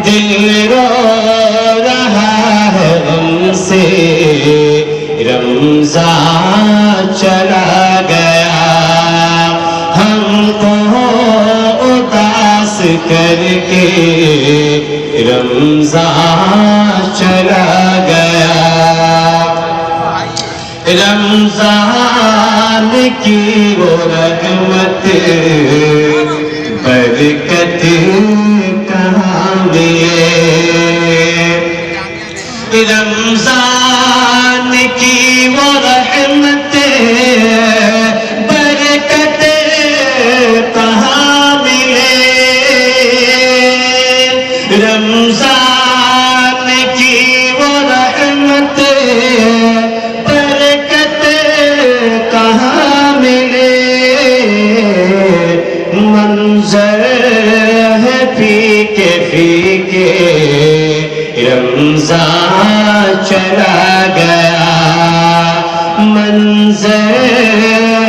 دل رو رہا ہے غم سے رمضان چلا گیا ہم کو اداس کر کے رمضان چلا گیا رمضان کی وہ رحمت برکت کہاں ملے رمضان کی وہ رحمت برکت کہاں ملے رمضان کی وہ رحمت برکت کہاں ملے منظر ہے پھیکے پھیکے رمضان چلا گیا منظر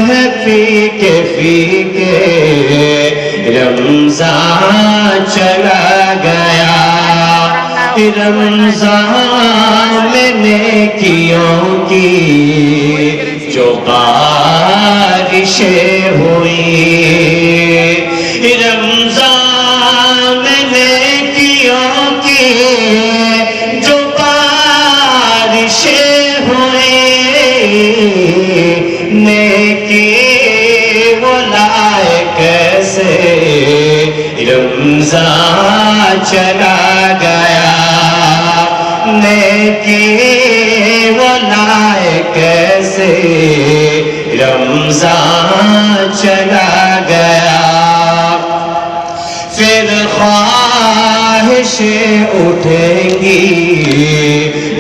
ہے پھیکے پھیکے رمضان چلا گیا رمضان میں نیکیوں کی جو بارشیں ہوئی رمضان میں نیکیوں کی جو بارشیں ہوئی نیکی وہ لائے کیسے رمضان چلا گیا نیکی وہ لائے کیسے رمضان چلا گیا پھر خواہشیں اٹھیں گی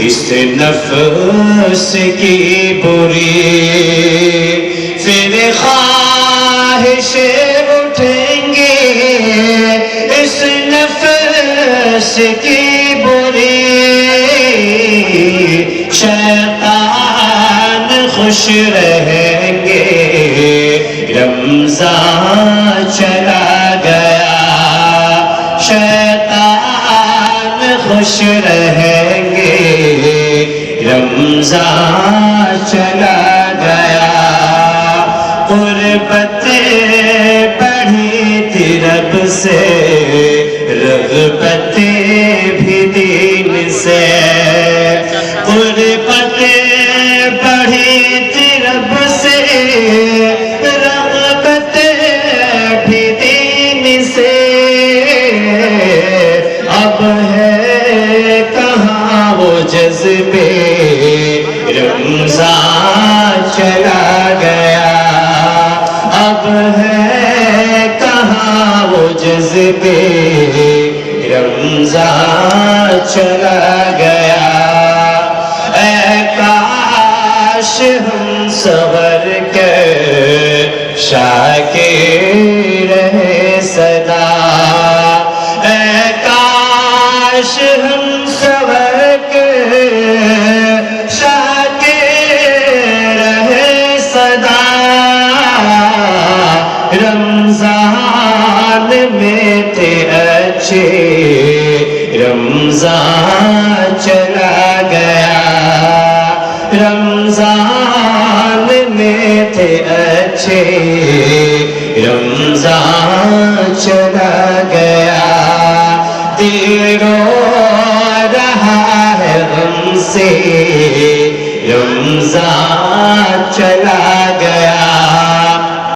اس نفس کی بری پھر خواہشیں اٹھیں گی اس نفس کی بری شیطان خوش رہیں گے رمضان چلا گیا شیطان خوش رہیں گے رمضان چلا گیا قربت بڑھی تھی رب سے رغبت بھی دین سے قربت بڑھی تھی رب سے رغبت بھی دین سے اب ہے کہاں وہ جذبے رمضان چلا گیا اب ہے کہاں وہ جذبے رمضان چلا گیا اے کاش ہم سور کے شاکر رہے صدا اے کاش ہم سور کے شاکر رہے صدا رمضان میں تھے اچھے رمضان چلا گیا رمضان میں تھے اچھے رمضان چلا گیا دل رو رہا ہے غم سے رمضان چلا